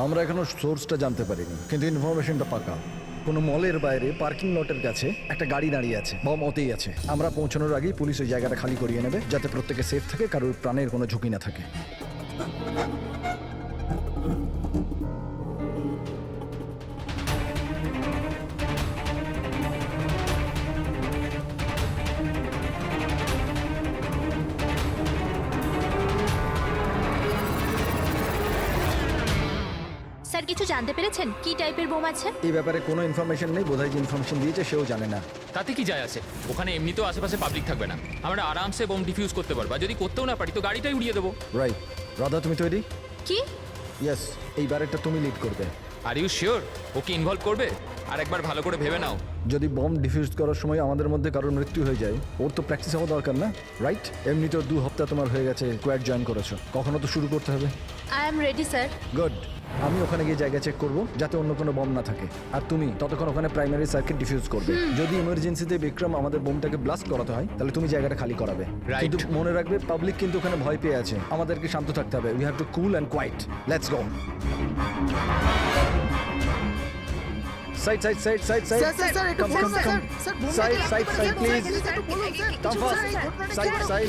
আমরা এখনো সোর্সটা জানতে পারিনি, কিন্তু ইনফরমেশনটা পাকা। কোনো মলের বাইরে পার্কিং লটের কাছে একটা গাড়ি দাঁড়িয়ে আছে, বম ওতেই আছে। আমরা পৌঁছানোর আগেই পুলিশ ওই জায়গাটা খালি করিয়ে নেবে, যাতে প্রত্যেকে সেফ থাকে, কারোর প্রাণের কোনো ঝুঁকি না থাকে। স্যার কিছু জানতে পেরেছেন কি টাইপের বোম আছে? এই ব্যাপারে কোনো ইনফরমেশন নেই, বোধহয় যে ইনফরমেশন দিয়েছে সেও জানে না। তাতে কি যায় আছে? ওখানে এমনিতেও আশেপাশে পাবলিক থাকবে না, আমরা আরামসে বোম ডিফিউজ করতে পারবো। আর যদি করতেও না পারি তো গাড়িটাই উড়িয়ে দেবো। রাইট। রাধা, তুমি তৈরি? কি? ইয়েস, এইবারেরটা তুমি লিড করবে। আর ইউ শিওর ওকে ইনভলভ করবে? আর একবার ভালো করে ভেবে নাও। যদি বম ডিফিউজ করার সময় আমাদের মধ্যে কারোর মৃত্যু হয়ে যায়, ওর তো প্র্যাকটিস হওয়া দরকার না, রাইট? এমনিতেও 2 সপ্তাহ তোমার হয়ে গেছে কোয়াড জয়েন করেছো, কখনো তো শুরু করতে হবে। I am ready sir. Good. আমি ওখানে গিয়ে জায়গা চেক করব যাতে অন্য কোনো বম না থাকে, আর তুমি ততক্ষণ ওখানে প্রাইমারি সার্কিট ডিফিউজ করবে। যদি ইমার্জেন্সিতে বিক্রম আমাদের বোমটাকে ব্লাস্ট করাতে হয়, তাহলে তুমি জায়গাটা খালি করাবে। Right. কিন্তু মনে রাখবে, পাবলিক কিন্তু ওখানে ভয় পেয়ে আছে, আমাদেরকে শান্ত থাকতে হবে। We have to cool and quiet. Let's go. Side side side side side come come come side side side please come fast side side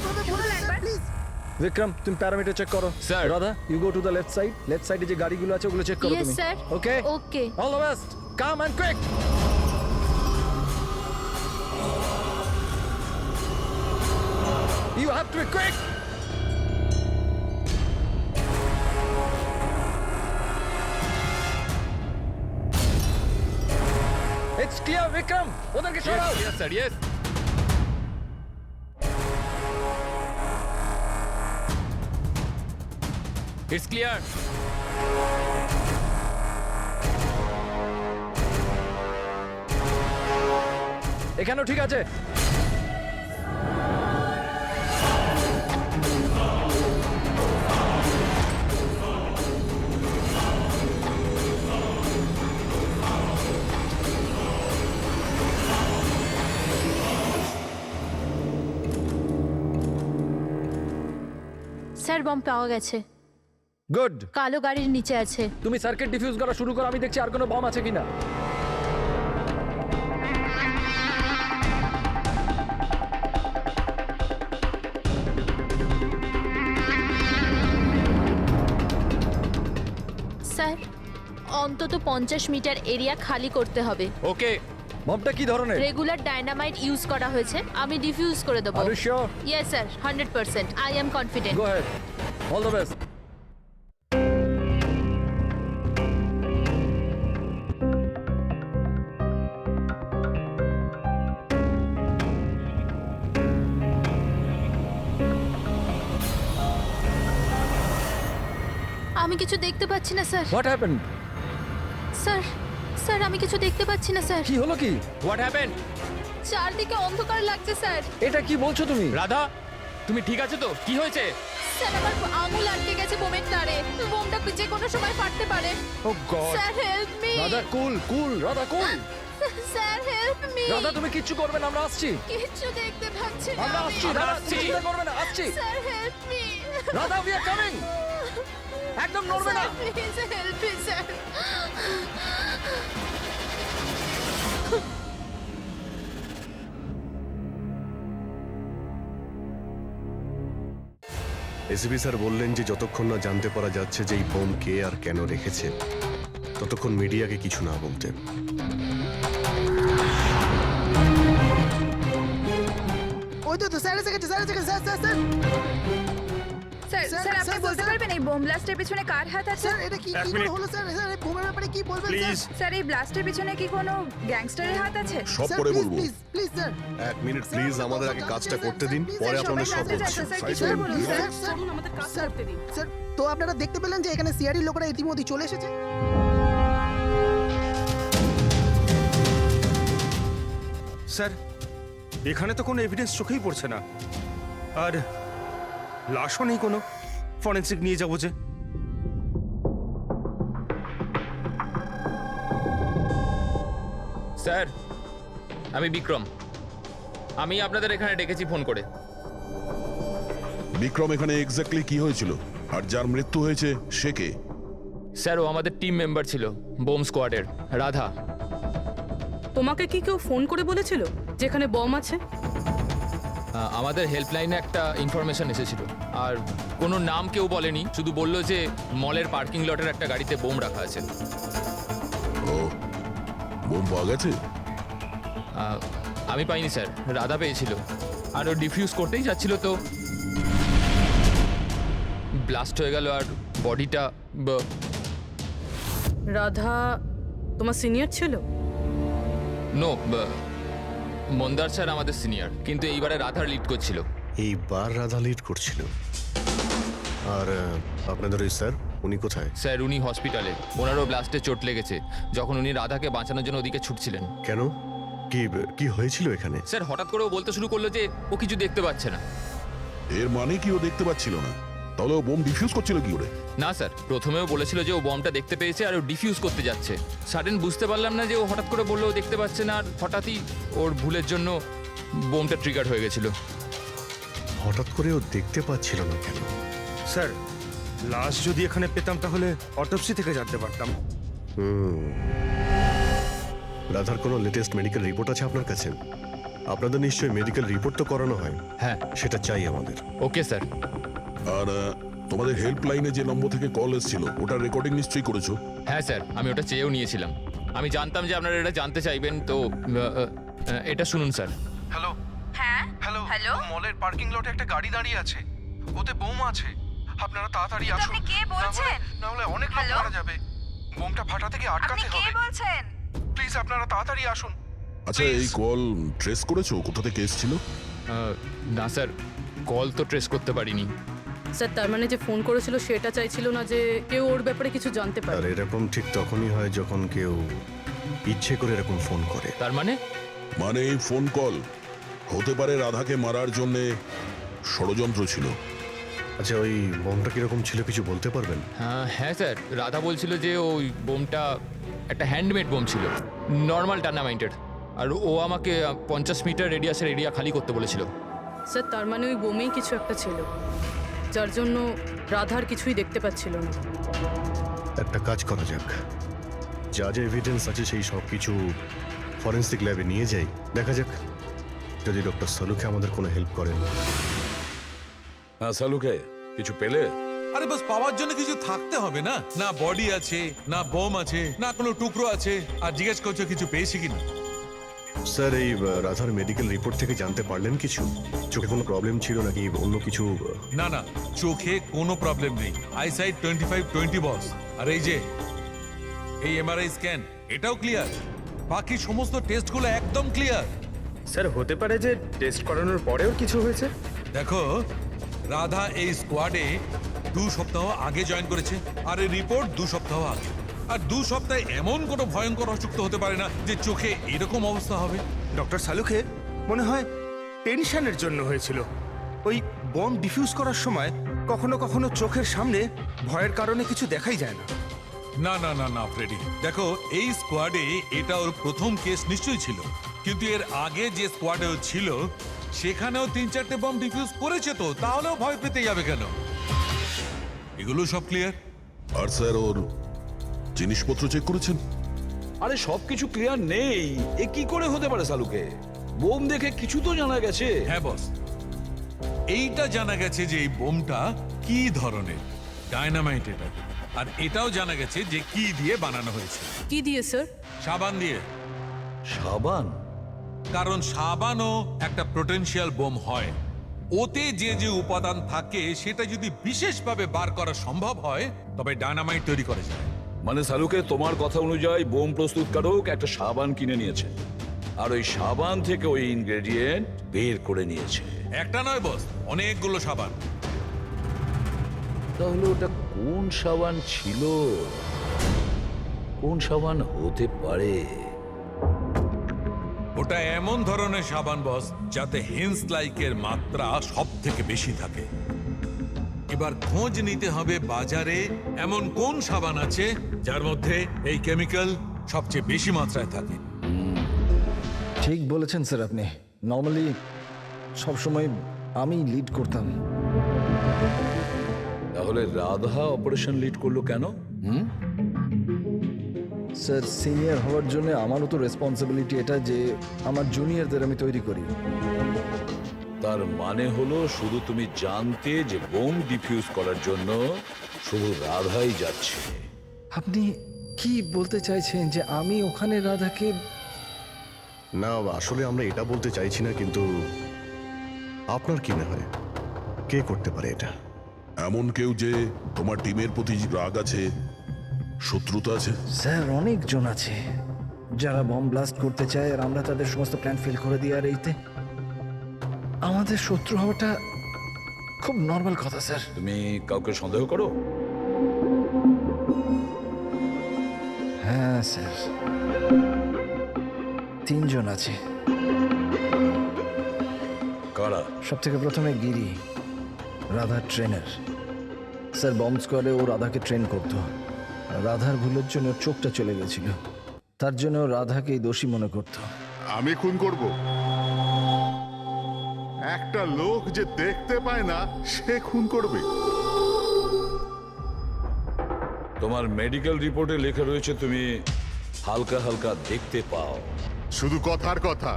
Vikram, তুমি প্যারামিটার চেক করো। Sir. Radha, you go to the left side. Left সাইডে যে গাড়িগুলো আছে ওগুলো check করো Yes, তুমি। sir. Okay Okay. All the best, come and quick. You have to be quick. It's clear, Vikram. ওদেরকে সরাও। Yes, sir, yes. It's clear. এখানেও ঠিক আছে। স্যার বম পাওয়া গেছে, গুড। কালো গাড়ির নিচে আছে। তুমি সার্কিট ডিফিউজ করা শুরু করো, আমি দেখছি আর কোনো বম আছে কিনা। স্যার অন্তত 50 মিটার এরিয়া খালি করতে হবে। Okay. বমটা কি ধরনের? রেগুলার ডায়নামাইট ইউজ করা হয়েছে, আমি ডিফিউজ করে দেবো। Are you sure? Yes sir, 100%. I am confident. Go ahead. All the best. আমি কিছু দেখতে পাচ্ছি না sir. What happened? Sir sir আমি কিছু দেখতে পাচ্ছি না স্যার। কি হলো কি? What happened? চারদিকে অন্ধকার লাগছে স্যার। এটা কি বলছো তুমি? রাধা, তুমি ঠিক আছে তো? কি হয়েছে? স্যার আমার আঙুল আটকে গেছে বোমের তারে, বোমটা যে কোনো সময় ফাটতে পারে। Oh God. Sir help me. Radha cool cool, Radha cool. Sir help me. Radha তুমি কিচ্ছু করবে না, আমরা আসছি। কিচ্ছু দেখতে পাচ্ছি না আমরা আমি। আসছি, আমরা রাধা আসছি। তুমি চিন্তা করবে না, আসছি। Sir help me. Radha we are coming. একদম নড়বে না। Please help me sir. ACP sir বললেন যে যতক্ষণ না জানতে পারা যাচ্ছে যে এই বোম কে আর কেন রেখেছে, ততক্ষণ মিডিয়াকে কিছু না বলতে। ওই তো স্যার এসে গেছে, স্যার এসে গেছে, sir sir sir sir sir, sir আপনি স্যার, বলতে স্যার। পারবেন এই বোম ব্লাস্টের পিছনে কার হাত আছে? স্যার এটা কি কি করে হলো স্যার? স্যার এই বোমের ব্যাপারে কি বলবেন স্যার? স্যার এই ব্লাস্টের পিছনে কি কোনো গ্যাংস্টারের হাত আছে? সব স্যার, পরে প্লিজ, বলবো। Please please sir. এক মিনিট প্লিজ, আমাদের আগে কাজটা করতে দিন, পরে স্যার, আপনাদের সবাই সব জানতে বলছি। চাচ্ছে, স্যার, সাইড কিছু করুন, বলুন, please। স্যার। স্যার স্যার তো আপনারা দেখতে পেলেন যে এখানে সিআরডি লোকেরা ইতিমধ্যে চলে এসেছে। স্যার এখানে তো কোনো এভিডেন্স চোখেই পড়ছে না, আর লাশও নেই কোনো। ফরেন্সিক নিয়ে যাবো যে। স্যার, আমি বিক্রম। আমি আপনাদের এখানে ডেকেছি ফোন করে। বিক্রম, এখানে এক্স্যাক্টলি কি হয়েছিল আর যার মৃত্যু হয়েছে সে কে? স্যার ও আমাদের টিম মেম্বার ছিল বোম স্কোয়াডের, রাধা। তোমাকে কি কেউ ফোন করে বলেছিল যেখানে বম আছে? আমাদের হেল্পলাইনে একটা ইনফরমেশন এসেছিল, আর কোনো নাম কেউ বলেনি, শুধু বললো যে মলের পার্কিং লটের একটা গাড়িতে বোম রাখা আছে। ও, বোম পাওয়া গেছে? আমি পাইনি স্যার, রাধা পেয়েছিল, আর ও ডিফিউজ করতেই যাচ্ছিল তো ব্লাস্ট হয়ে গেল, আর বডিটা রাধা তোমার সিনিয়র ছিল? নো, মন্দার স্যার আমাদের সিনিয়র, কিন্তু এইবারে রাধার লিড করছিল। এইবার রাধা লিড করছিল। আর আপনাদের ওই স্যার, উনি কোথায়? স্যার উনি হসপিটালে, ওনারও ব্লাস্টে চোট লেগেছে যখন উনি রাধাকে বাঁচানোর জন্য ওদিকে ছুটছিলেন। কেন? কি কি হয়েছিল এখানে? স্যার হঠাৎ করে ও বলতে শুরু করলো যে ও কিছু দেখতে পাচ্ছে না। এর মানে কি ও দেখতে পাচ্ছিল না? তাহলে ও বোম ডিফিউজ করছিল কি করে? না স্যার, প্রথমেও বলেছিল যে ও বমটা দেখতে পেয়েছে আর ও ডিফিউজ করতে যাচ্ছে। সাডেন বুঝতে পারলাম না যে ও হঠাৎ করে বললো ও দেখতে পাচ্ছে না, আর হঠাৎই ওর ভুলের জন্য বোমটা ট্রিগার হয়ে গেছিল। হঠাৎ করে ও দেখতে পাচ্ছিল না কেন? স্যার, লাশ যদি এখানে পেতাম তাহলে অটোপসি থেকে জানতে পারতাম। রাধার কোনো লেটেস্ট মেডিকেল রিপোর্ট আছে আপনার কাছে? আপনাদের নিশ্চয়ই মেডিকেল রিপোর্ট তো করানো হয়। হ্যাঁ। সেটা চাই আমাদের। Okay sir. আর তোমাদের হেল্পলাইনে যে নম্বর থেকে কল এসেছিল ওটার রেকর্ডিং নিশ্চয়ই করেছো? হ্যাঁ স্যার, আমি ওটা চেয়েও নিয়েছিলাম। আমি জানতাম যে আপনারা এটা জানতে চাইবেন, তো এটা শুনুন স্যার। হ্যালো। হ্যাঁ হ্যালো। হ্যালো? মলের পার্কিং লটে একটা গাড়ি দাঁড়িয়ে আছে, ওতে বোম আছে। আপনারা তাড়াতাড়ি কিন্তু আসুন। আপনি কে বলছেন? না হলে অনেক লোক হ্যালো? মারা যাবে। বোমটা ফাটা থেকে আপনি আটকাতে কে হবে। বলছেন? প্লিজ আপনারা তাড়াতাড়ি আসুন। আচ্ছা, এই Please. কল ট্রেস করেছো কোথা থেকে এসেছিল? না স্যার, কল তো ট্রেস করতে পারিনি। স্যার তার মানে যে ফোন করেছিল সেটা চাইছিল না যে কেউ ওর ব্যাপারে কিছু জানতে আর পারে। এরকম ঠিক তখনই হয় যখন কেউ ইচ্ছে করে এরকম ফোন করে। তার মানে মানে এই ফোন কল হতে পারে রাধাকে মারার জন্য ষড়যন্ত্র ছিল। আচ্ছা, ওই বোমটা কিরকম ছিল কিছু বলতে পারবেন? হ্যাঁ স্যার, রাধা বলছিল যে ওই বোমটা একটা হ্যান্ডমেড বোম ছিল, নর্মাল ডায়নামাইটের, আর ও আমাকে 50 মিটার রেডিয়াসের এরিয়া খালি করতে বলেছিল। স্যার তার মানে ওই বোমেই কিছু একটা ছিল, যার জন্য রাধার কিছুই দেখতে পাচ্ছিল না। একটা কাজ করা যাক, যা যা এভিডেন্স আছে সেই সব কিছু ফরেন্সিক ল্যাবে নিয়ে যাই, দেখা যাক যদি ডক্টর সালুকে আমাদের কোনো হেল্প করেন। হ্যাঁ সালুকে, কিছু পেলে? আরে বাস পাওয়ার জন্য কিছু থাকতে হবে না? না বডি আছে, না বোম আছে, না কোনো টুকরো আছে, আর জিজ্ঞেস করছো কিছু পেয়েছি কিনা। স্যার, এই রাধার মেডিকেল রিপোর্ট থেকে জানতে পারলেন কিছু? চোখে কোনো প্রবলেম ছিল নাকি অন্য কিছু? না না, চোখে কোনো প্রবলেম নেই, আইসাইট 25/20 বস। আর এই যে এই এমআরআই স্ক্যান, এটাও ক্লিয়ার, বাকি সমস্ত টেস্টগুলো একদম ক্লিয়ার। স্যার, হতে পারে যে টেস্ট করানোর পরেও কিছু হয়েছে। দেখো, রাধা এই স্কোয়াডে 2 সপ্তাহ আগে জয়েন করেছে, আর এই রিপোর্ট 2 সপ্তাহ আগে। আর 2 সপ্তাহে এমন কোনো ভয়ঙ্কর অসুখ তো হতে পারে না যে চোখে এরকম অবস্থা হবে। ডক্টর সালুকে মনে হয় টেনশনের জন্য হয়েছিল। ওই বম ডিফিউজ করার সময় কখনো কখনো চোখের সামনে ভয়ের কারণে কিছু দেখাই যায় না। না না না না ফ্রেডি, দেখো এই স্কোয়াডে এটা ওর প্রথম কেস নিশ্চয়ই ছিল, কিন্তু এর আগে যে স্কোয়াডে ও ছিল সেখানেও 3-4টে বম ডিফিউজ করেছে, তো তাহলেও ভয় পেতে যাবে কেন? এগুলো সব ক্লিয়ার। আর স্যার, ওর জিনিসপত্র চেক করেছেন? আরে সবকিছু ক্লিয়ার নেই, এ কি করে হতে পারে সালুকে? বোম দেখে কিছু তো জানা গেছে। হ্যাঁ বস, এইটা জানা গেছে যে এই বোমটা কি ধরনের, ডায়নামাইট এটা। আর এটাও জানা গেছে যে কি দিয়ে বানানো হয়েছে। কি দিয়ে স্যার? সাবান দিয়ে। সাবান? কারণ সাবানও একটা পোটেনশিয়াল বোম হয়। ওতে যে যে উপাদান থাকে সেটা যদি বিশেষভাবে বার করা সম্ভব হয় তবে ডায়নামাইট তৈরি করা যায়। মানে সালুকে, তোমার কথা অনুযায়ী বোম প্রস্তুতকারক একটা সাবান কিনে নিয়েছে, আর ওই সাবান থেকে ওই ইনগ্রেডিয়েন্ট বের করে নিয়েছে। একটা নয় বস, অনেকগুলো সাবান। তাহলে ওটা কোন সাবান ছিল? কোন সাবান হতে পারে? ওটা এমন ধরনের সাবান বস যাতে হেন্স লাইকের মাত্রা সব থেকে বেশি থাকে। এবার খোঁজ নিতে হবে বাজারে এমন কোন সাবান আছে যার মধ্যে এই কেমিক্যাল সবচেয়ে বেশি মাত্রায় থাকে। ঠিক বলেছেন স্যার আপনি। নর্মালি সবসময় আমি লিড করতাম। তাহলে রাধা অপারেশন লিড করলো কেন? স্যার সিনিয়র হওয়ার জন্য আমারও তো রেসপন্সিবিলিটি এটা যে আমার জুনিয়রদের আমি তৈরি করি। তার মানে হলো শুধু তুমি জানতে যে বোম ডিফিউজ করার জন্য শুধু রাধাই যাচ্ছে। আপনি কি বলতে চাইছেন যে আমি ওখানে রাধাকে? না, আসলে আমরা এটা বলতে চাইছি না, কিন্তু আপনার কি মনে হয় কে করতে পারে এটা? এমন কেউ যে তোমার টিমের প্রতি রাগ আছে, শত্রুতা আছে? স্যার অনেকজন আছে যারা বম ব্লাস্ট করতে চায়, আর আমরা তাদের সমস্ত প্ল্যান ফেল করে দিই। আর এইতে আমাদের শত্রু হওয়াটা খুব নর্মাল কথা স্যার। তুমি কাউকে সন্দেহ করো? হ্যাঁ স্যার, 3 জন আছে। কারা? সব থেকে প্রথমে গিরি, রাধার ট্রেনার। স্যার বম্ব স্কোয়াডে ও রাধাকে ট্রেন করতো। রাধার ভুলের জন্য ওর চোখটা চলে গেছিল, তার জন্য ও রাধাকেই দোষী মনে করতো। আমি খুন করব? একটা লোক যে দেখতে পায় না সে খুন করবে? তোমার মেডিকেল রিপোর্টে লেখা রয়েছে তুমি হালকা হালকা দেখতে পাও। শুধু কথার কথা,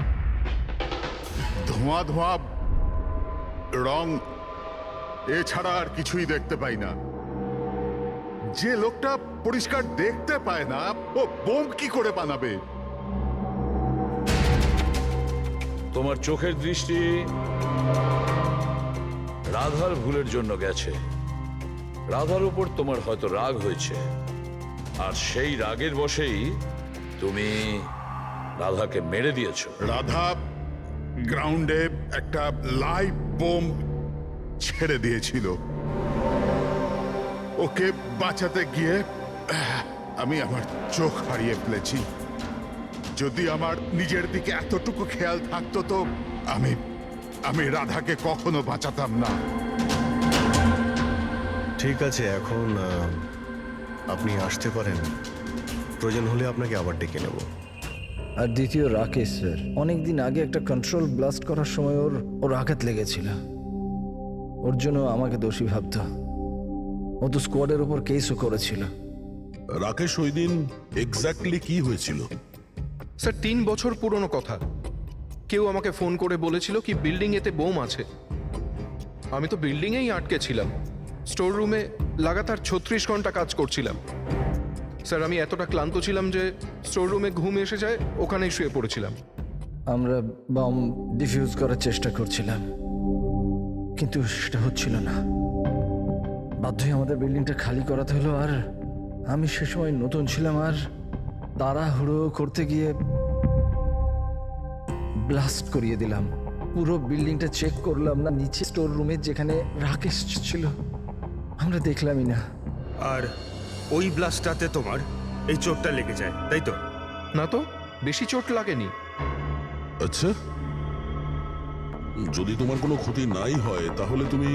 ধোঁয়া ধোঁয়া রং এছাড়া আর কিছুই দেখতে পাই না। যে লোকটা পরিষ্কার দেখতে পায় না ও বোম কি করে বানাবে? তোমার চোখের দৃষ্টি রাধার ভুলের জন্য গেছে। রাধার উপর তোমার হয়তো রাগ হয়েছে, আর সেই রাগের বশেই তুমি রাধাকে মেরে দিয়েছো। রাধা গ্রাউন্ডে একটা লাইভ বোম ছেড়ে দিয়েছিল। ওকে বাঁচাতে গিয়ে আমি আমার চোখ হারিয়ে ফেলেছি। যদি আমার নিজের দিকে এতটুকু খেয়াল থাকতো তো আমি রাধাকে কখনো বাঁচাতাম না। ঠিক আছে, এখন আপনি আসতে পারেন। প্রয়োজন হলে আপনাকে আবার ডেকে নেব। আর দ্বিতীয় রাকেশ স্যার, অনেকদিন আগে একটা কন্ট্রোল ব্লাস্ট করার সময় ওর আঘাত লেগেছিল। ওর জন্য আমাকে দোষী ভাবত। ও তো স্কোয়াডের উপর কেসও করেছিল। রাকেশ, ওই দিন এক্স্যাক্টলি কি হয়েছিল? স্যার 3 বছর পুরনো কথা। কেউ আমাকে ফোন করে বলেছিল কি বিল্ডিং এতে বোম আছে। আমি তো বিল্ডিংয়েই আটকে ছিলাম। স্টোর রুমে লাগাতার 36 ঘন্টা কাজ করছিলাম। স্যার আমি এতটা ক্লান্ত ছিলাম যে স্টোর রুমে ঘুম এসে যায়, ওখানেই শুয়ে পড়েছিলাম। আমরা বম ডিফিউজ করার চেষ্টা করছিলাম, কিন্তু সেটা হচ্ছিল না। বাধ্য হয়ে আমাদের বিল্ডিংটা খালি করাতে হলো। আর আমি সে সময় নতুন ছিলাম, আর তাড়াহুড়ো করতে গিয়ে ব্লাস্ট করিয়ে দিলাম। পুরো বিল্ডিংটা চেক করলাম না, নিচে স্টোর রুমে যেখানে রাকেশ ছিল আমরা দেখলামই না। আর ওই ব্লাস্টটাতে তোমার এই চোটটা লেগে যায়, তাই তো? না তো, বেশি চোট লাগেনি। আচ্ছা, যদি তোমার কোনো ক্ষতি নাই হয় তাহলে তুমি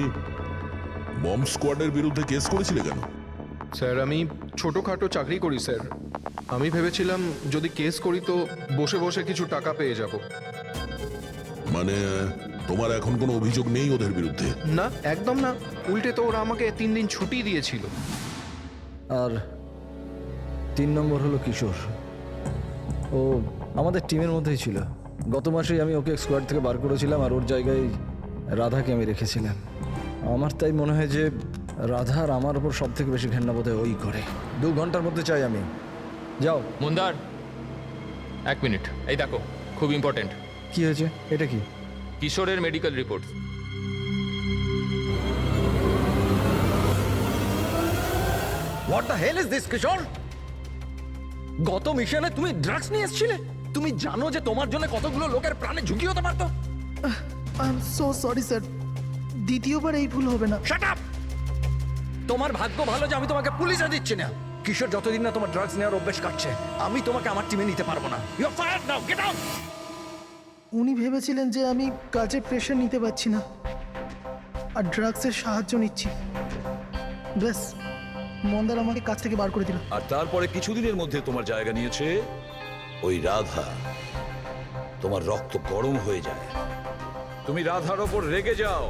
বম্ব স্কোয়াডের বিরুদ্ধে কেস করেছিলে কেন? স্যার আমি ছোটোখাটো চাকরি করি স্যার। আমি ভেবেছিলাম যদি কেস করি তো বসে বসে কিছু টাকা পেয়ে যাব। মানে তোমার এখন কোনো অভিযোগ নেই ওদের বিরুদ্ধে? না, একদম না। উল্টে তো ওরা আমাকে 3 দিন ছুটি দিয়েছিল। আর 3 নম্বর হলো কিশোর। ও আমাদের টিমের মধ্যেই ছিল। গত মাসেই আমি ওকে স্কোয়াড থেকে বার করেছিলাম, আর ওর জায়গায় রাধাকে আমি রেখেছিলাম। আমার তাই মনে হয় যে রাধা আর আমার ওপর সব থেকে বেশি ঘেন্না বোধ হয় ওই করে। 2 ঘন্টার মধ্যে চাই আমি। যাও। মন্দার, 1 মিনিট। এই দেখো, খুব ইম্পর্টেন্ট। কি হয়েছে? এটা কি? কিশোরের medical report. What the hell is this Kishore? গত মিশনে তুমি ড্রাগস নিয়ে এসেছিলে। তুমি জানো যে তোমার জন্য কতগুলো লোকের প্রাণে ঝুঁকি হতে পারতো। I am so sorry sir, দ্বিতীয়বার এই ভুল হবে না। Shut up! তোমার ভাগ্য ভালো যে আমি তোমাকে পুলিশে দিচ্ছি না। কিশোর যতদিন না তোমার ড্রাগস নেওয়ার অভ্যেস কাটছে, আমি তোমাকে আমার টিমে নিতে পারবো না। You are fired now, get out! উনি ভেবেছিলেন যে আমি কাজে প্রেশার নিতে পারছি না আর ড্রাগসের সাহায্য নিচ্ছি। ব্যাস, মন্দার আমাকে কাজ থেকে বার করে দিল। আর তারপরে কিছুদিনের মধ্যে তোমার জায়গা নিয়েছে ওই রাধা। তোমার রক্ত গরম হয়ে যায়, তুমি রাধার ওপর রেগে যাও।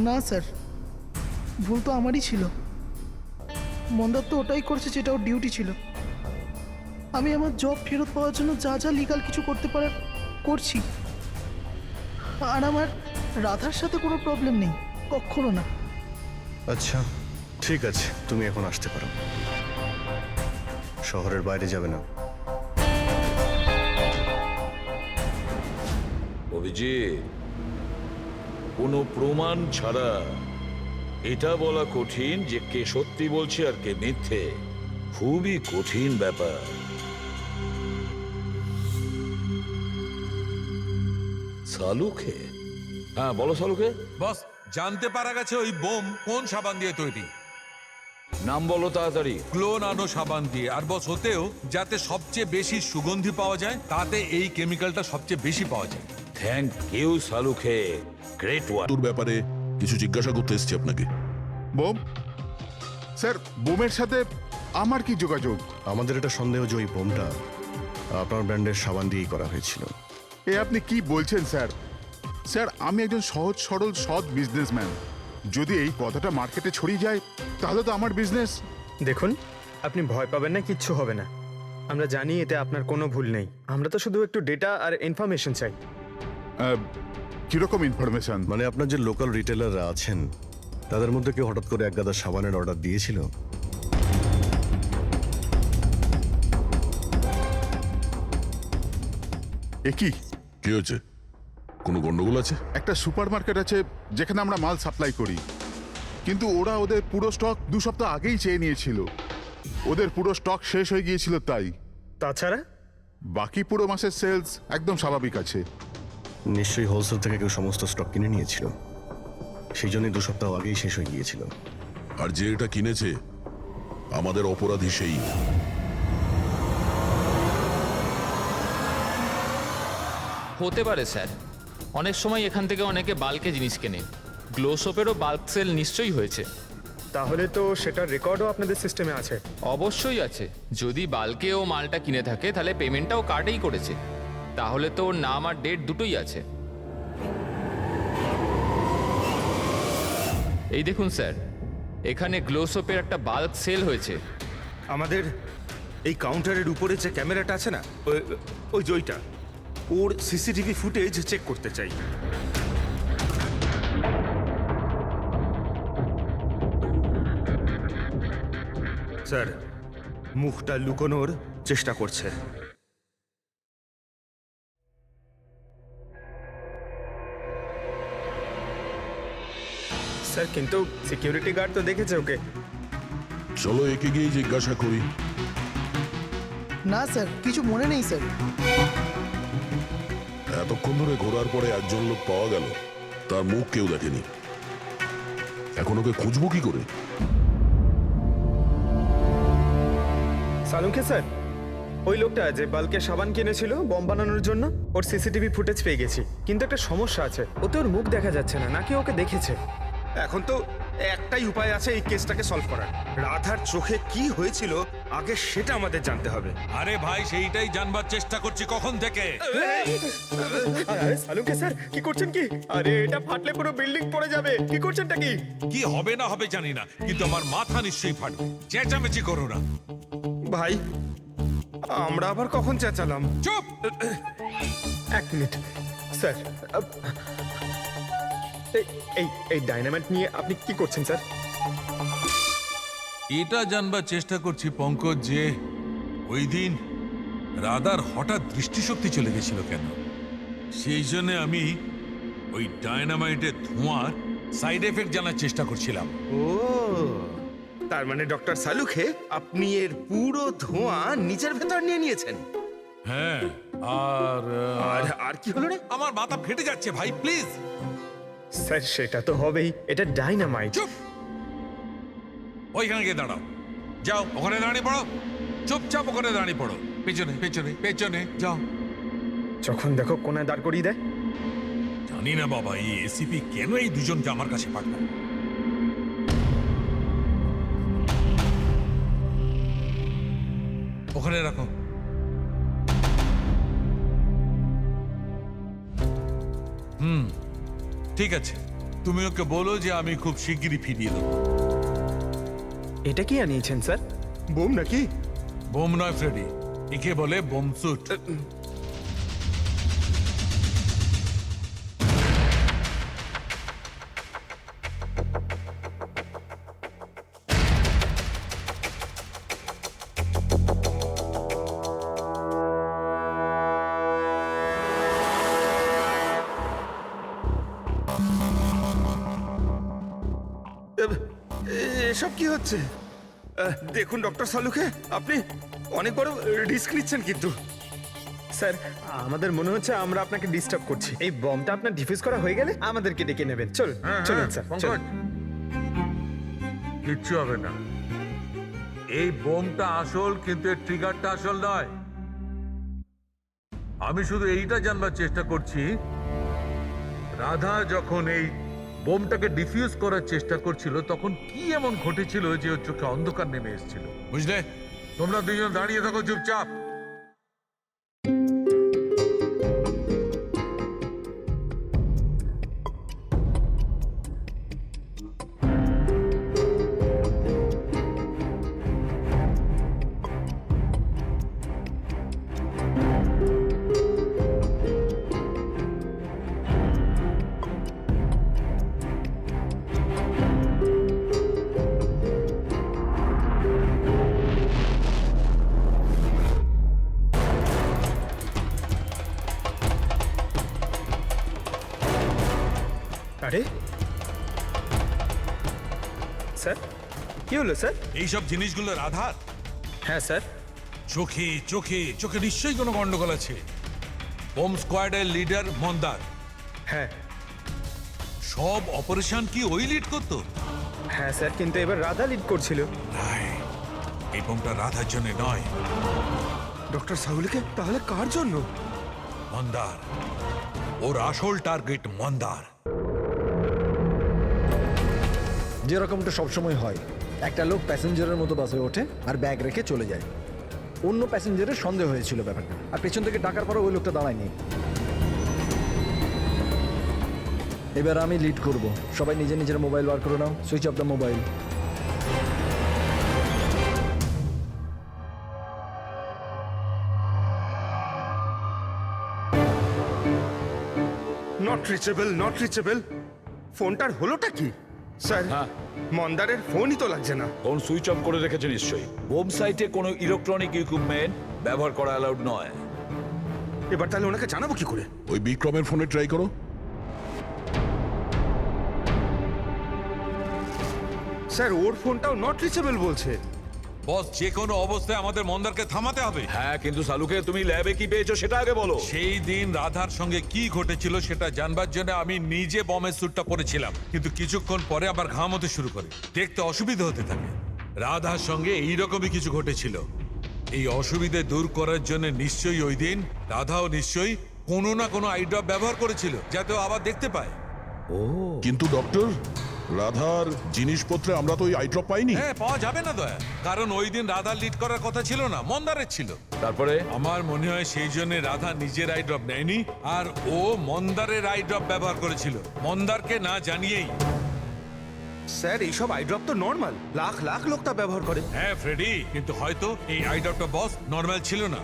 না স্যার, ভুল তো আমারই ছিল। মন্দার তো ওটাই করেছে যেটা ওর ডিউটি ছিল। আমি আমার জব ফেরত পাওয়ার জন্য যা যা লিগাল কিছু করতে পারার করছি। আর আমার রাধার সাথে কোনো প্রবলেম নেই, কখনো না। আচ্ছা ঠিক আছে, তুমি এখন আসতে পারো। শহরের বাইরে যাবে না। অভিজিৎ, কোনো প্রমাণ ছাড়া এটা বলা কঠিন যে কে সত্যি বলছে আর কে মিথ্যে। খুবই কঠিন ব্যাপার। সালুকে? হ্যাঁ বলো সালুকে। বস, জানতে পারা গেছে ওই বোম কোন সাবান দিয়ে তৈরি। নাম বলো তাড়াতাড়ি। ক্লো নানো সাবান দিয়ে। আর বস, হতেও যাতে সবচেয়ে বেশি সুগন্ধি পাওয়া যায়, তাতে এই কেমিক্যালটা সবচেয়ে বেশি পাওয়া যায়। থ্যাংক ইউ সালুকে, গ্রেট ওয়ার্ক। তোর ব্যাপারে কিছু জিজ্ঞাসা করতে এসেছি আপনাকে। বোম স্যার, বোমের সাথে আমার কি যোগাযোগ? আমাদের এটা সন্দেহ যে ওই বোমটা আপনার ব্র্যান্ডের সাবান দিয়েই করা হয়েছিল। এ আপনি কি বলছেন স্যার? স্যার, আমি একজন সহজ সরল সৎ বিজনেসম্যান। যদি এই কথাটা মার্কেটে ছড়িয়ে যায় তাহলে তো আমার বিজনেস। দেখুন, আপনি ভয় পাবেন না, কিচ্ছু হবে না। আমরা জানি এতে আপনার কোনো ভুল নেই। আমরা তো শুধু একটু ডেটা আর ইনফরমেশন চাই। কিরকম ইনফরমেশন? মানে আপনার যে লোকাল রিটেলাররা আছেন তাদের মধ্যে কেউ হঠাৎ করে এক গাদা সাবানের অর্ডার দিয়েছিল? এ কি কি হয়েছে? কোনো গন্ডগোল আছে? একটা সুপার মার্কেট আছে যেখানে আমরা মাল সাপ্লাই করি, কিন্তু ওরা ওদের পুরো স্টক 2 সপ্তাহ আগেই চেয়ে নিয়েছিল। ওদের পুরো স্টক শেষ হয়ে গিয়েছিল তাই। তাছাড়া বাকি পুরো মাসের সেলস একদম স্বাভাবিক আছে। নিশ্চয়ই হোলসেল থেকে কেউ সমস্ত স্টক কিনে নিয়েছিল, সেই জন্যই 2 সপ্তাহ আগেই শেষ হয়ে গিয়েছিল। আর যে এটা কিনেছে আমাদের অপরাধী সেই। হতে পারে স্যার, অনেক সময় এখান থেকে অনেকে বাল্কে জিনিস কেনে। গ্লো সোপেরও বাল্ক সেল নিশ্চয়ই হয়েছে। তাহলে তো সেটার রেকর্ডও আপনাদের সিস্টেমে আছে। অবশ্যই আছে। যদি বাল্কে ও মালটা কিনে থাকে তাহলে পেমেন্টটাও কার্ডেই করেছে। তাহলে তো ওর নাম আর ডেট দুটোই আছে। এই দেখুন স্যার, এখানে গ্লো সোপের একটা বাল্ক সেল হয়েছে। আমাদের এই কাউন্টারের উপরে যে ক্যামেরাটা আছে না, ওই জয়টা, ওর সিসিটিভি ফুটেজ চেক করতে চাই। স্যার, মুখটা লুকোনোর চেষ্টা করছে। স্যার, কিন্তু সিকিউরিটি গার্ড তো দেখেছে ওকে। চলো একে গিয়ে জিজ্ঞাসা করি। না স্যার, কিছু মনে নেই স্যার। এতক্ষণ ধরে ঘোরার পরে একজন লোক পাওয়া গেল, তার মুখ কেউ দেখেনি। এখন ওকে খুঁজবো কি করে? সালুকে স্যার, ওই লোকটা যে বাল্কে সাবান কিনেছিল বম বানানোর জন্য, ওর সিসিটিভি ফুটেজ পেয়ে গেছি। কিন্তু একটা সমস্যা আছে, ওতে ওর মুখ দেখা যাচ্ছে না, নাকি ওকে দেখেছে। এখন তো একটাই উপায় আছে এই কেসটাকে সলভ করার। রাধার চোখে কি হয়েছিল আগে সেটা আমাদের জানতে হবে। আরে ভাই, সেইটাই জানবার চেষ্টা করছি কখন থেকে। আরে সালুকে স্যার, কি করছেন কি? আরে এটা ফাটলে পুরো বিল্ডিং পড়ে যাবে। কি করছেনটা কি? কি হবে না হবে জানি না, কিন্তু আমার মাথা নিশ্চয়ই ফাটবে। চেঁচামেচি করো না ভাই। আমরা আবার কখন চেঁচালাম? চুপ। 1 মিনিট স্যার। এই ডাইনামাইট নিয়ে আপনি কি করছেন স্যার? এটা জানবার চেষ্টা করছি পঙ্কজ, যে ওই দিন রাধার হঠাৎ দৃষ্টিশক্তি চলে গেছিল কেন। সেই জন্য আমি ওই ডায়নামাইটের ধোঁয়ার সাইড এফেক্ট জানার চেষ্টা করছিলাম। ও, তার মানে ডক্টর সালুখে আপনি এর পুরো ধোঁয়া নিজের ভেতর নিয়ে নিয়েছেন। হ্যাঁ, আর কি হলো রে? আমার মাথা ফেটে যাচ্ছে ভাই, প্লিজ। স্যার, সেটা তো হবেই, এটা ডাইনামাইট। চুপ, ওইখানে গিয়ে দাঁড়াও। যাও, ওখানে দাঁড়িয়ে পড়ো। চুপচাপ ওখানে দাঁড়িয়ে পড়ো। পেছনে পেছনে পেছনে যাও। যখন দেখো কোনায় দাঁড় করিয়ে দেয়। জানি না বাবা, এই এসিপি কেন এই দুজনকে আমার কাছে পাঠায়। ওখানে রাখো। ঠিক আছে, তুমি ওকে বলো যে আমি খুব শিগগিরই ফিরিয়ে দেবো। এটা কি আনিয়েছেন স্যার? বোম নাকি? বোম নয় ফ্রেডি, একে বলে বোম স্যুট। এসব কি হচ্ছে? দেখুন ডক্টর সালুকে, আপনি অনেক বড় রিস্ক নিচ্ছেন কিন্তু। স্যার, আমাদের মনে হচ্ছে আমরা আপনাকে ডিস্টার্ব করছি। এই বমটা আপনার ডিফিউজ করা হয়ে গেলে আমাদেরকে ডেকে নেবেন। চলুন স্যার, চলুন। কিচ্ছু হবে না। এই বোমটা আসল, কিন্তু এর ট্রিগারটা আসল নয়। আমি শুধু এইটা জানবার চেষ্টা করছি, রাধা যখন এই বোমটাকে ডিফিউজ করার চেষ্টা করছিল তখন কি এমন ঘটেছিল যে ওর চোখে অন্ধকার নেমে এসেছিল, বুঝলে? তোমরা দুজন দাঁড়িয়ে থাকো চুপচাপ। আরে স্যার, কি হলো স্যার? এইসব জিনিসগুলো রাধার? হ্যাঁ স্যার। চোখে চোখে চোখে নিশ্চয়ই কোনো গন্ডগোল আছে। বোম স্কোয়াডের লিডার মন্দার। হ্যাঁ সব অপারেশন কি ওই লিড করতো? হ্যাঁ স্যার, কিন্তু এবার রাধা লিড করছিল। এই বোমটা রাধার জন্য নয়। ডক্টর সাহুলিকে তাহলে কার জন্য? মন্দার। ওর আসল টার্গেট মন্দার। যেরকমটা সবসময় হয়, একটা লোক প্যাসেঞ্জারের মতো বাসে ওঠে আর ব্যাগ রেখে চলে যায়। অন্য প্যাসেঞ্জারের সন্দেহ হয়েছিল ব্যাপারটা, আর পেছন থেকে ডাকার পরও ওই লোকটা দাঁড়ায়নি। এবার আমি লিড করব। সবাই নিজের নিজের মোবাইল বার করে নাও। Switch off the mobile. Not reachable, not reachable. ফোনটার হলোটা কি? স্যার, মন্দারের ফোনই তো লাগছে না। ফোন সুইচ অফ করে রেখেছে নিশ্চয়ই। বোম সাইটে কোনো ইলেকট্রনিক ইকুইপমেন্ট ব্যবহার করা অ্যালাউড নয়। এবার তাহলে ওনাকে জানাবো কি করে? ওই বিক্রমের ফোনে ট্রাই করো। স্যার, ওর ফোনটাও নট রিচেবল বলছে। বস, যে কোনো অবস্থায় আমাদের মন্দারকে থামাতে হবে। হ্যাঁ, কিন্তু সালুকে তুমি ল্যাবে কি পেয়েছো সেটা আগে বলো। সেই দিন রাধার সঙ্গে কি ঘটেছিল সেটা জানবার জন্য আমি নিজে বমের স্যুটটা পরেছিলাম, কিন্তু কিছুক্ষণ পরে আবার ঘাম হতে শুরু করে, দেখতে অসুবিধা হতে থাকে। রাধার সঙ্গে এইরকমই কিছু ঘটেছিল। এই অসুবিধে দূর করার জন্য নিশ্চয়ই ওই দিন রাধাও নিশ্চয়ই কোনো না কোনো আই ড্রপ ব্যবহার করেছিল, যাতে ও আবার দেখতে পায়। কিন্তু ডক্টর, রাধার জিনিসপত্রে আমরা তো ওই আইড্রপ পাইনি। হ্যাঁ, পাওয়া যাবে না দয়া, কারণ ওই দিন রাধার লিড করার কথা ছিল না, মন্দারের ছিল। তারপরে আমার মনে হয় সেই জন্য রাধা নিজের আই ড্রপ নেয়নি, আর ও মন্দারের আই ড্রপ ব্যবহার করেছিল, মন্দারকে না জানিয়েই। স্যার, এইসব আইড্রপ তো নর্মাল, লাখ লাখ লোক তা ব্যবহার করে। হ্যাঁ ফ্রেডি, কিন্তু হয়তো এই আই ড্রপটা বস নর্মাল ছিল না।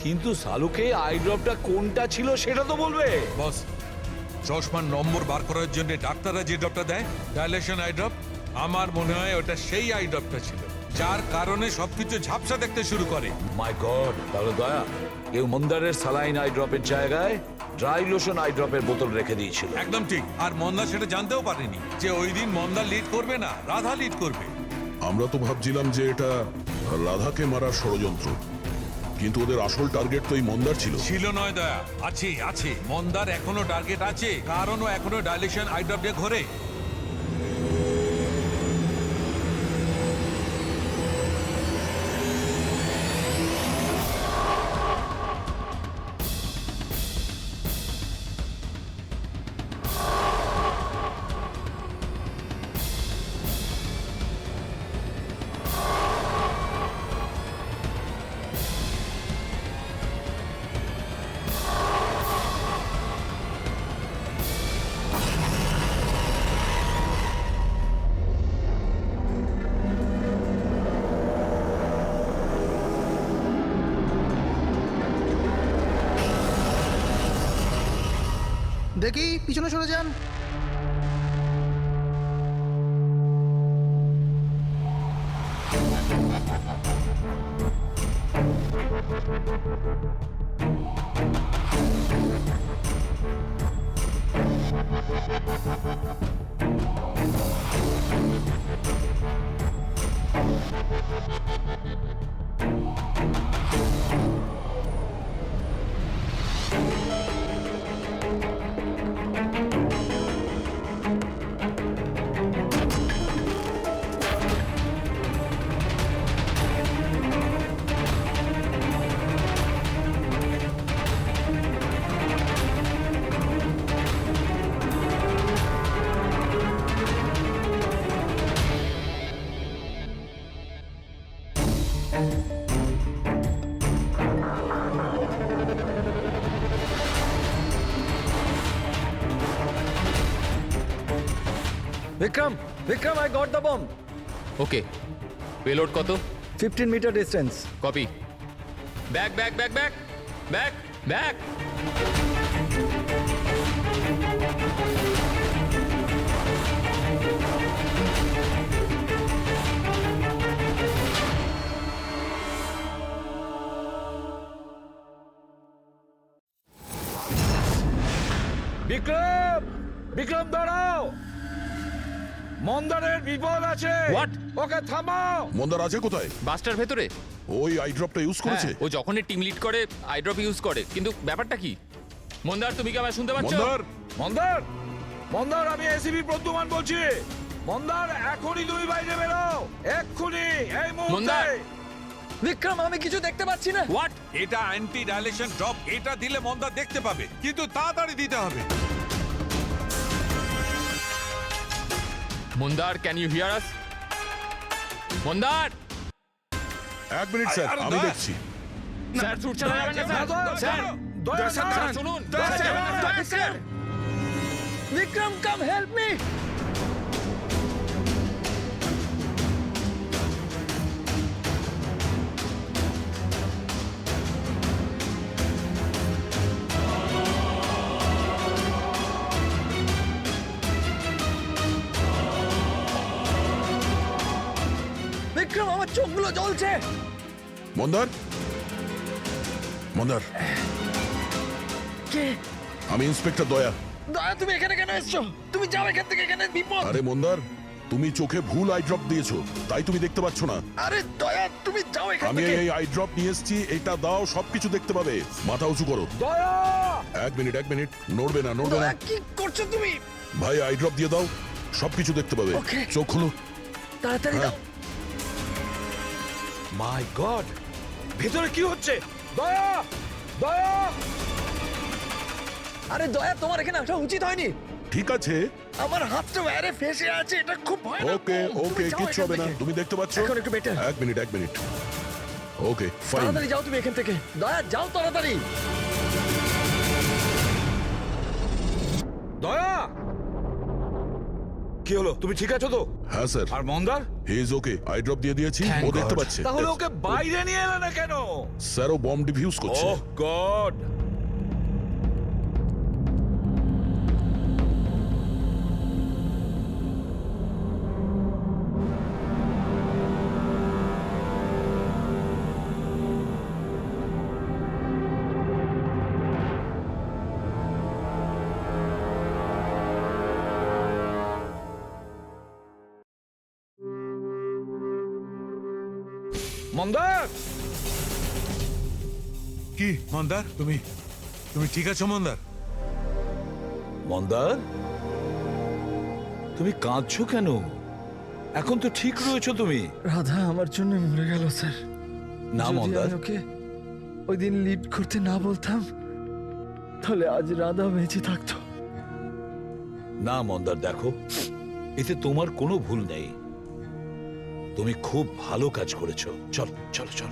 কিন্তু সালুকে আই ড্রপটা কোনটা ছিল সেটা তো বলবে। বস, চশমার নম্বর বার করার জন্য ডাক্তাররা যে ড্রপটা দেয়, ডাইলেশন আই ড্রপ, আমার মনে হয় ওটা সেই আই ড্রপটা ছিল, যার কারণে সবকিছু ঝাপসা দেখতে শুরু করে। মাই গড, তাহলে দয়া কেউ মন্দারের সালাইন আই ড্রপের জায়গায় ড্রাই লোশন আই ড্রপের বোতল রেখে দিয়েছিল। একদম ঠিক। আর মন্দার সেটা জানতেও পারেনি যে ওই দিন মন্দার লিড করবে না, রাধা লিড করবে। আমরা তো ভাবছিলাম যে এটা রাধাকে মারার ষড়যন্ত্র, কিন্তু ওদের আসল টার্গেট তো এই মন্দার ছিল। ছিল নয় দয়া, আছে আছে। মন্দার এখনো টার্গেট আছে, কারণ ও এখনো ডাইলেশন আই ড্রপ দিয়ে ঘোরে। দেখি পিছনে সরে যান। Vikram, Vikram, I got the bomb. Okay, payload কত? 15 meter distance. Copy. Back back back back back back. Vikram, Vikram দাঁড়াও, মন্দারের বিপদ আছে। What? ওকে থামাও। মন্দার আছে কোথায়? বাসটার ভেতরে। ওই আই ড্রপটা ইউজ করেছে? হ্যাঁ, ও যখনই টিম লিড করে আই ড্রপ ইউজ করে, কিন্তু ব্যাপারটা কি? মন্দার, তুমি কি আমায় শুনতে পাচ্ছ? মন্দার, মন্দার, মন্দার, আমি এসিবি প্রদ্যুমান বলছি। মন্দার, এখনই তুমি বাইরে বেরো, এক্ষুনি, এই মন্দার। মুহূর্তে। বিক্রম, আমি কিছু দেখতে পাচ্ছি না। হোয়াট? এটা অ্যান্টি ডাইলেশন ড্রপ, এটা দিলে মন্দার দেখতে পাবে, কিন্তু তাড়াতাড়ি দিতে হবে। মন্দার, ক্যান ইউ হিয়ার আস? মন্দার। 1 মিনিট স্যার, আরে আমি দয়া। দেখছি। স্যার, শুট চালাবেন না স্যার। স্যার, দয়া, স্যার, শুনুন। স্যার, বিক্রম, কাম হেল্প মি। বিক্রম, আমার চোখগুলো জ্বলছে। মন্দার, মন্দার, কে? আমি ইন্সপেক্টর দয়া। দয়া, তুমি এখানে কেন এসছো? তুমি যাও এখান থেকে, এখানে বিপদ। আরে মন্দার, তুমি চোখে ভুল আই ড্রপ দিয়েছো, তাই তুমি দেখতে পাচ্ছ না। আরে দয়া, তুমি যাও এখান আমি থেকে। এই আই ড্রপ নিয়ে এসেছি, এটা দাও, সবকিছু দেখতে পাবে। মাথা উঁচু করো। দয়া, 1 মিনিট, 1 মিনিট, নড়বে না, নড়বে না। দয়া, কি করছো তুমি? ভাই, আই ড্রপ দিয়ে দাও, সবকিছু দেখতে পাবে। Okay. চোখ খুলো। তাড়াতাড়ি হ্যাঁ। দাও। মাই গড, ভেতরে কি হচ্ছে? দয়া, দয়া। আরে দয়া, তোমার এখানে আসা উচিত হয়নি। ঠিক আছে, আমার হাতটা বাইরে ফেসে আছে, এটা খুব ভয়ানক। ওকে, তুমি ওকে, যাও কিচ্ছু এখান হবে না, থেকে। তুমি দেখতে পাচ্ছ। এখন একটু better। 1 minute, 1 minute. Okay, fine. তাড়াতাড়ি যাও তুমি এখান থেকে। দয়া, যাও তাড়াতাড়ি। দয়া, কি হলো? তুমি ঠিক আছো তো? হ্যাঁ স্যার, আর মন্দার? He is okay. I drop দিয়ে দিয়েছি, ও দেখতে পাচ্ছে। তাহলে ওকে বাইরে নিয়ে এলে না কেন? স্যার, ও বম ডিফিউজ করছে। ওহ গড। মন্দার, কি মন্দার, তুমি তুমি ঠিক আছো মন্দার? মন্দার, তুমি কাঁদছো কেন? এখন তো ঠিক রয়েছো তুমি। রাধা আমার জন্য মরে গেল স্যার। না যদি মন্দার, আমি ওকে ওই দিন লিড করতে না বলতাম, তাহলে আজ রাধা বেঁচে থাকতো। না মন্দার, দেখো, এতে তোমার কোনো ভুল নেই। তুমি খুব ভালো কাজ করেছো। চল চল চল।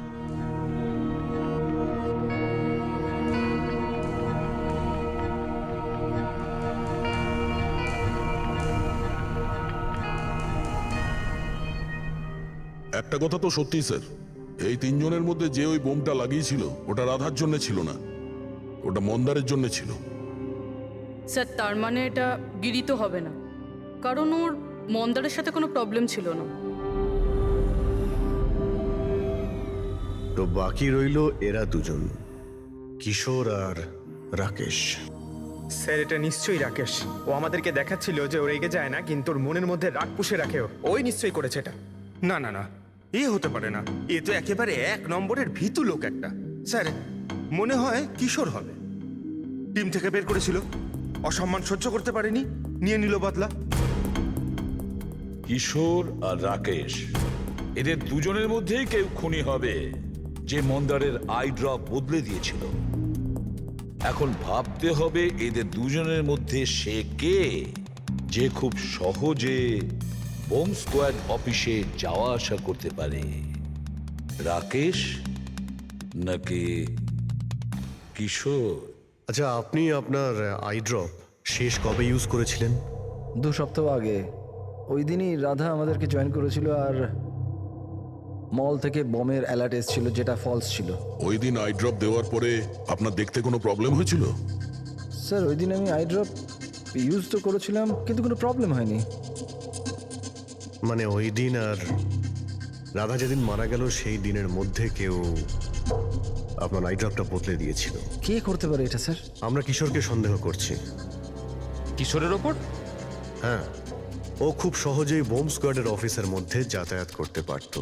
একটা কথা তো সত্যি স্যার, এই 3 জনের মধ্যে যে ওই বোমটা লাগিয়েছিল, ওটা রাধার জন্য ছিল না, ওটা মন্দারের জন্য ছিল। স্যার তার মানে এটা গিরি তো হবে না, কারণ ওর মন্দারের সাথে কোনো প্রবলেম ছিল না। তো বাকি রইল এরা দুজন, কিশোর আর রাকেশ। স্যার এটা নিশ্চয়ই রাকেশ। ও আমাদেরকে দেখাচ্ছিল যে ও রেগে যায় না, কিন্তু ওর মনের মধ্যে রাগ পুষে রাখে। ওই নিশ্চয়ই করেছে এটা। না না না, এ হতে পারে না। এ তো একেবারে 1 নম্বরের ভীতু লোক একটা। স্যার মনে হয় কিশোর হবে। টিম থেকে বের করেছিল, অসম্মান সহ্য করতে পারেনি, নিয়ে নিল বদলা। কিশোর আর রাকেশ, এদের দুজনের মধ্যেই কেউ খুনি হবে যে মন্দারের আই ড্রপ বদলে দিয়েছিল। এখন ভাবতে হবে এদের দুজনের মধ্যে সে কে, যে খুব সহজে বোম স্কোয়াড অফিসে যাওয়া আসা করতে পারে। রাকেশ নাকি কিশোর? আচ্ছা, আপনি আপনার আই ড্রপ শেষ কবে ইউজ করেছিলেন? 2 সপ্তাহ আগে। ওই দিনই রাধা আমাদেরকে জয়েন করেছিল, আর মল থেকে বমের অ্যালার্ট এসেছিল যেটা ফলস ছিল। ওই দিন আই ড্রপ দেওয়ার পরে আপনার দেখতে কোনো প্রবলেম হয়েছিল? স্যার ওই দিন আমি আই ড্রপ ইউজ তো করেছিলাম, কিন্তু কোনো প্রবলেম হয়নি। মানে ওই দিন আর রাধা যেদিন মারা গেল সেই দিনের মধ্যে কেউ আপনার আই ড্রপটা বদলে দিয়েছিল। কে করতে পারে এটা স্যার? আমরা কিশোরকে সন্দেহ করছি। কিশোরের ওপর? হ্যাঁ, ও খুব সহজেই বোম স্কোয়াডের অফিসের মধ্যে যাতায়াত করতে পারত।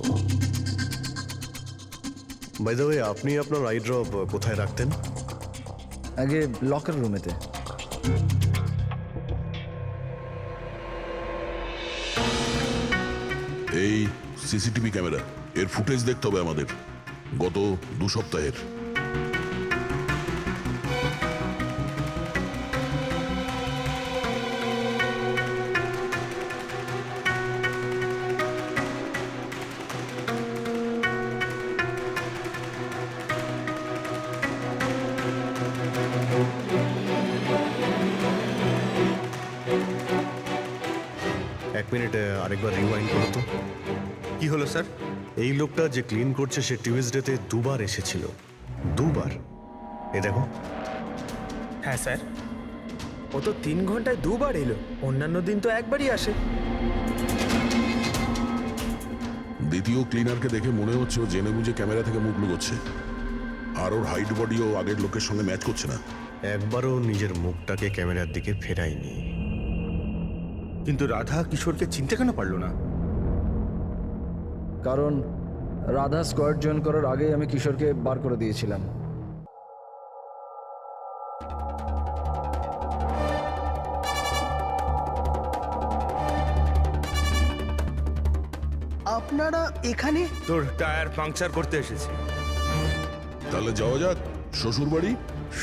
বাই দ্য ওয়ে, আপনি আপনার আই ড্রপ কোথায় রাখতেন? আগে লকার রুমেতে। এই সিসিটিভি ক্যামেরা, এর ফুটেজ দেখতে হবে আমাদের গত 2 সপ্তাহের। এক মিনিট, আরেকবার রিওয়াইন্ড করো তো। কি হলো স্যার? এই লোকটা যে ক্লিন করছে সে টিউজডেতে 2 বার এসেছিল। 2 বার? এ দেখো। হ্যাঁ স্যার, ও তো 3 ঘন্টায় 2 বার এলো। অন্যান্য দিন তো একবারই আসে। দ্বিতীয় ক্লিনারকে দেখে মনে হচ্ছে ও জেনে বুঝে ক্যামেরা থেকে মুখ লুকোচ্ছে, আর ওর হাইট বডিও আগের লোকের সঙ্গে ম্যাচ করছে না। একবারও নিজের মুখটাকে ক্যামেরার দিকে ফেরায়নি। কিন্তু রাধা কিশোরকে চিনতে কেন পারলো না? কারণ রাধা স্কোয়াড জয়েন করার আগেই আমি কিশোরকে বার করে দিয়েছিলাম। আপনারা এখানে? তোর টায়ার পাংচার করতে এসেছি। তাহলে যাওয়া যাক শ্বশুর বাড়ি।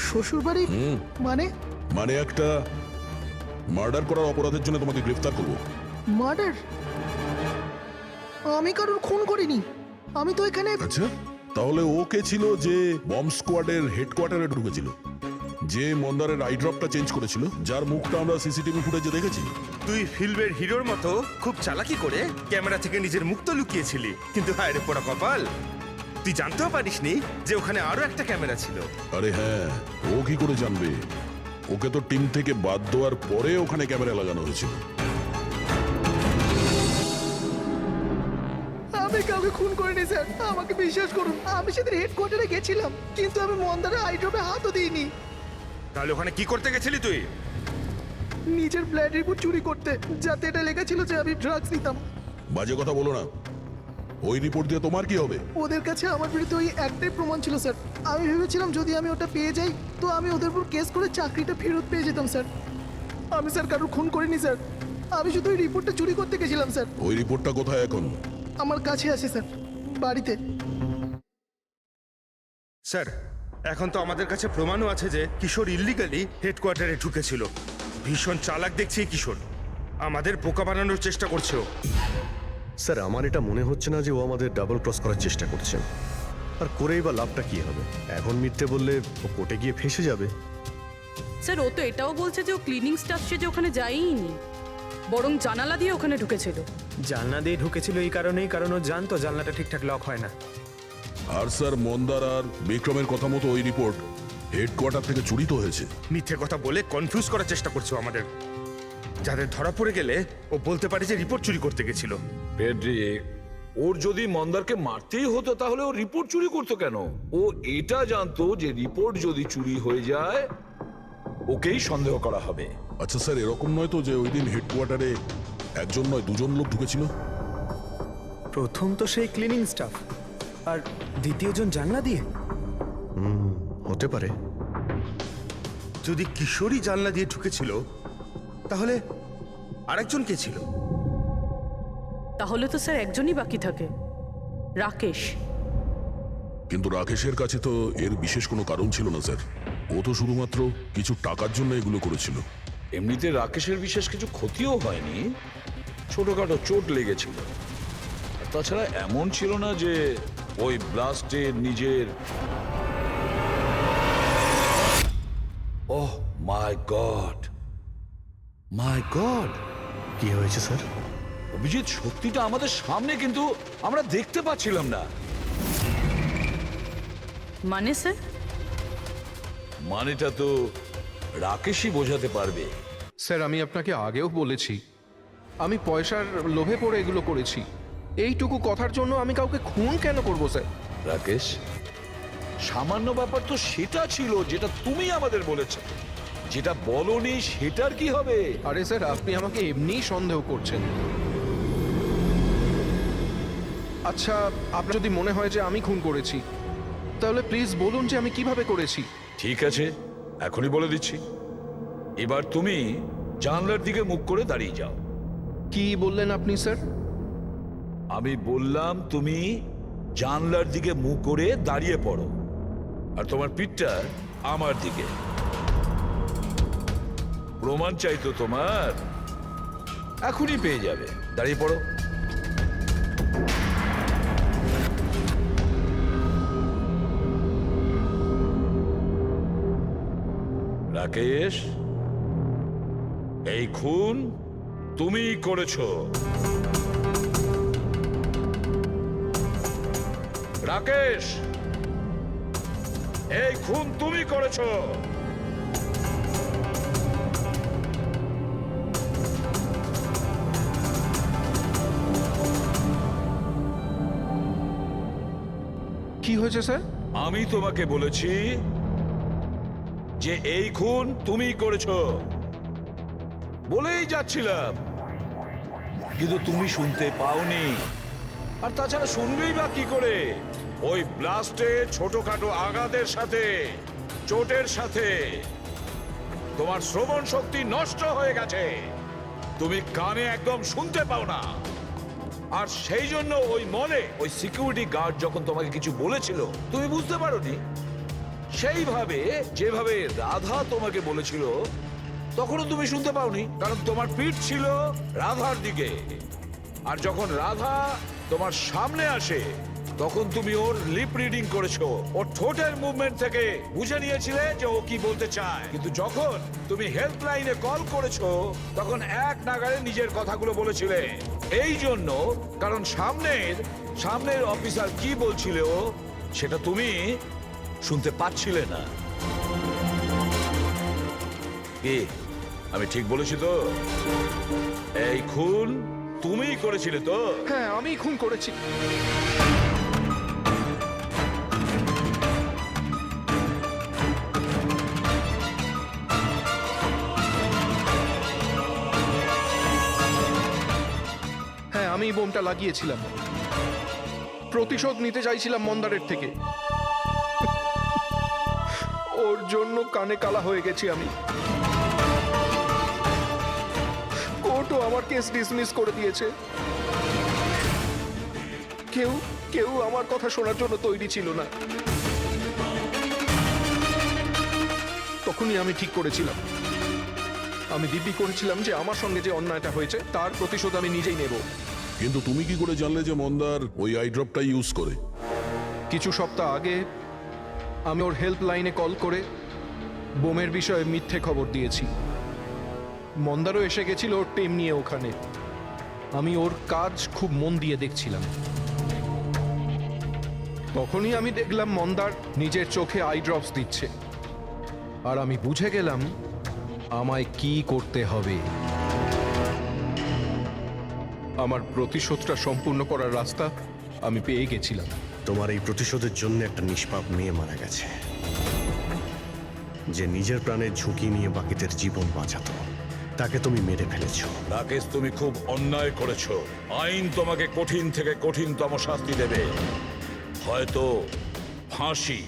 শ্বশুর বাড়ি? মানে? মানে একটা মার্ডার করার অপরাধের জন্য তোমাকে গ্রেফতার করবো। মার্ডার? আমি কারোর খুন করিনি। আমি তো এখানে। আচ্ছা, তাহলে ও কে ছিল যে বম স্কোয়াডের হেডকোয়ার্টারে ঢুকেছিল, যে মন্দারের আই ড্রপটা চেঞ্জ করেছিল, যার মুখটা আমরা সিসিটিভি ফুটেজে দেখেছি? তুই ফিল্মের হিরোর মতো খুব চালাকি করে ক্যামেরা থেকে নিজের মুখ তো লুকিয়েছিলি, কিন্তু হায় রে পোড়া কপাল, তুই জানতেও পারিসনি যে ওখানে আরো একটা ক্যামেরা ছিল। আরে হ্যাঁ, ও কি করে জানবে? ওকে তো টিম থেকে বাদ দেওয়ার পরে ওখানে ক্যামেরা লাগানো হয়েছিল। আমি কাউকে খুন করিনি স্যার, আমাকে বিশ্বাস করুন। আমি সেদিন হেডকোয়ার্টারে গেছিলাম, কিন্তু আমি মন্দারের আই ড্রপে হাতও দিইনি। তাহলে ওখানে কি করতে গেছিলি তুই? নিজের ব্লাড রিপোর্ট চুরি করতে, যাতে এটা লেখা ছিল যে আমি ড্রাগস নিতাম। বাজে কথা বলো না। ওই রিপোর্ট দিয়ে তোমার কি হবে? ওদের কাছে আমার বিরুদ্ধে ওই একটাই প্রমাণ ছিল স্যার। আমি ভেবেছিলাম যদি আমি ওটা পেয়ে যাই তো আমি ওদের উপর কেস করে চাকরিটা ফেরত পেয়ে যেতাম স্যার। আমি স্যার কারোর খুন করিনি স্যার, আমি শুধু ওই রিপোর্টটা চুরি করতে গেছিলাম স্যার। ওই রিপোর্টটা কোথায় এখন? আমার কাছে আছে স্যার, বাড়িতে। স্যার এখন তো আমাদের কাছে প্রমাণও আছে যে কিশোর ইল্লিগালি হেডকোয়ার্টারে ঢুকেছিল। ভীষণ চালাক দেখছি কিশোর, আমাদের বোকা বানানোর চেষ্টা করছে ও। স্যার, আমার এটা মনে হচ্ছে না যে ও আমাদের ডাবল ক্রস করার চেষ্টা করছে। আর করেই বা লাভটা কি হবে? এখন মিথ্যে বললে ও কোর্টে গিয়ে ফেঁসে যাবে। স্যার ও তো এটাও বলছে যে ও ক্লিনিং স্টাফ সে যে ওখানে যায়ইনি, বরং জানালা দিয়ে ওখানে ঢুকেছিল। জানলা দিয়ে ঢুকেছিল এই কারণেই, কারণ ও জানতো জানলাটা ঠিকঠাক লক হয় না। আর স্যার, মন্দার আর বিক্রমের কথা মতো ওই রিপোর্ট হেডকোয়ার্টার থেকে চুরি তো হয়েছে। মিথ্যে কথা বলে কনফিউজ করার চেষ্টা করছো আমাদের। যাদের ধরা পড়ে গেলে ও বলতে পারে যে রিপোর্ট চুরি করতে গেছিল। ফ্রেডরিক, ওর যদি মন্দারকে মারতেই হতো তাহলে ও রিপোর্ট চুরি করতো কেন? ও এটা জানতো যে রিপোর্ট যদি চুরি হয়ে যায় ওকেই সন্দেহ করা হবে। আচ্ছা স্যার, এরকম নয় তো যে ওই দিন হেডকোয়ার্টারে একজন নয় দুজন লোক ঢুকেছিল? প্রথম তো সেই ক্লিনিং স্টাফ, আর দ্বিতীয়জন জানলা দিয়ে। হতে পারে। যদি কিশোরী জানলা দিয়ে ঢুকেছিল তাহলে আরেকজন কে ছিল? তাহলে তো স্যার একজনই বাকি থাকে, রাকেশ। কিন্তু রাকেশের কাছে তো এর বিশেষ কোনো কারণ ছিল না স্যার। ও তো শুধুমাত্র কিছু টাকার জন্য এগুলো করেছিল। এমনিতে রাকেশের বিশেষ কিছু ক্ষতিও হয়নি, ছোটখাটো চোট লেগেছিল। আর তাছাড়া এমন ছিল না যে ওই ব্লাস্টে নিজের... ওহ মাই গড, মাই গড! কি হয়েছে স্যার? অভিজিৎ, সত্যিটা আমাদের সামনে, কিন্তু আমরা দেখতে পাচ্ছিলাম না। মানে স্যার? মানেটা তো রাকেশই বোঝাতে পারবে। স্যার, আমি আপনাকে আগেও বলেছি আমি পয়সার লোভে পড়ে এগুলো করেছি। এইটুকু কথার জন্য আমি কাউকে খুন কেন করব স্যার? রাকেশ, সামান্য ব্যাপার তো সেটা ছিল যেটা তুমি আমাদের বলেছো। যেটা বলনি সেটার কি হবে? আরে স্যার, আপনি আমাকে এমনিই সন্দেহ করছেন। আচ্ছা, আপনার যদি মনে হয় যে আমি খুন করেছি তাহলে প্লিজ বলুন যে আমি কিভাবে করেছি। ঠিক আছে, এখনই বলে দিচ্ছি। এবার তুমি জানলার দিকে মুখ করে দাঁড়িয়ে যাও। কি বললেন আপনি স্যার? আমি বললাম তুমি জানলার দিকে মুখ করে দাঁড়িয়ে পড়ো, আর তোমার পিঠটা আমার দিকে। প্রমাণ চাই তো তোমার, এখনই পেয়ে যাবে। দাঁড়িয়ে পড়ো। রাকেশ, এই খুন তুমিই করেছো। রাকেশ, এই খুন তুমি করেছো। কি হয়েছে স্যার? আমি তোমাকে বলেছি যে এই খুন তুমিই করেছো, বলেই যাচ্ছিলাম, কিন্তু তুমি শুনতে পাওনি। আর তাছাড়া শুনবেই বা কি করে? ওই ব্লাস্টে ছোটখাটো আঘাতের সাথে, চোটের সাথে তোমার শ্রবণ শক্তি নষ্ট হয়ে গেছে। তুমি কানে একদম শুনতে পাও না। আর সেই জন্য ওই মলে ওই সিকিউরিটি গার্ড যখন তোমাকে কিছু বলেছিল তুমি বুঝতে পারোনি। সেইভাবে যেভাবে রাধা তোমাকে বলেছিল তখনও তুমি শুনতে পাওনি, কারণ তোমার পিঠ ছিল রাধার দিকে। আর যখন রাধা তোমার সামনে আসে তখন তুমি ওর লিপ রিডিং করেছো, ওর ঠোঁটের মুভমেন্ট থেকে বুঝে নিয়েছিলে যে ও কি বলতে চায়। কিন্তু যখন তুমি হেল্পলাইনে কল করেছো তখন এক নাগাড়ে নিজের কথাগুলো বলেছিলে। এই জন্য, কারণ সামনের অফিসার কি বলছিল সেটা তুমি শুনতে পাচ্ছিলে না। কি আমি ঠিক বলেছি তো? এই খুন তুমিই করেছিলে তো? হ্যাঁ, আমি খুন করেছি। হ্যাঁ, আমি বোমটা লাগিয়েছিলাম। প্রতিশোধ নিতে চাইছিলাম মন্দারের থেকে। ওর জন্য কানে কালা হয়ে গেছি আমি। কোর্টও আমার কেস ডিসমিস করে দিয়েছে। কেউ আমার কথা শোনার জন্য তৈরি ছিল না। তখনই আমি ঠিক করেছিলাম, আমি দিব্যি করেছিলাম যে আমার সঙ্গে যে অন্যায়টা হয়েছে তার প্রতিশোধ আমি নিজেই নেব। কিন্তু তুমি কি করে জানলে যে মন্দার ওই আই ড্রপটা ইউজ করে? কিছু সপ্তাহ আগে আমি ওর হেল্পলাইনে কল করে বোমের বিষয়ে মিথ্যে খবর দিয়েছি। মন্দারও এসে গেছিল ওর টিম নিয়ে ওখানে। আমি ওর কাজ খুব মন দিয়ে দেখছিলাম। তখনই আমি দেখলাম মন্দার নিজের চোখে আই ড্রপস দিচ্ছে। আর আমি বুঝে গেলাম আমায় কি করতে হবে। আমার প্রতিশোধটা সম্পূর্ণ করার রাস্তা আমি পেয়ে গেছিলাম। তোমার এই প্রতিশোধের জন্য একটা নিষ্পাপ মেয়ে মারা গেছে, যে নিজের প্রাণের ঝুঁকি নিয়ে বাকিদের জীবন বাঁচাতো। তাকে তুমি মেরে ফেলেছো। রাকেশ, তুমি খুব অন্যায় করেছো। আইন তোমাকে কঠিন থেকে কঠিনতম শাস্তি দেবে, হয়তো ফাঁসি।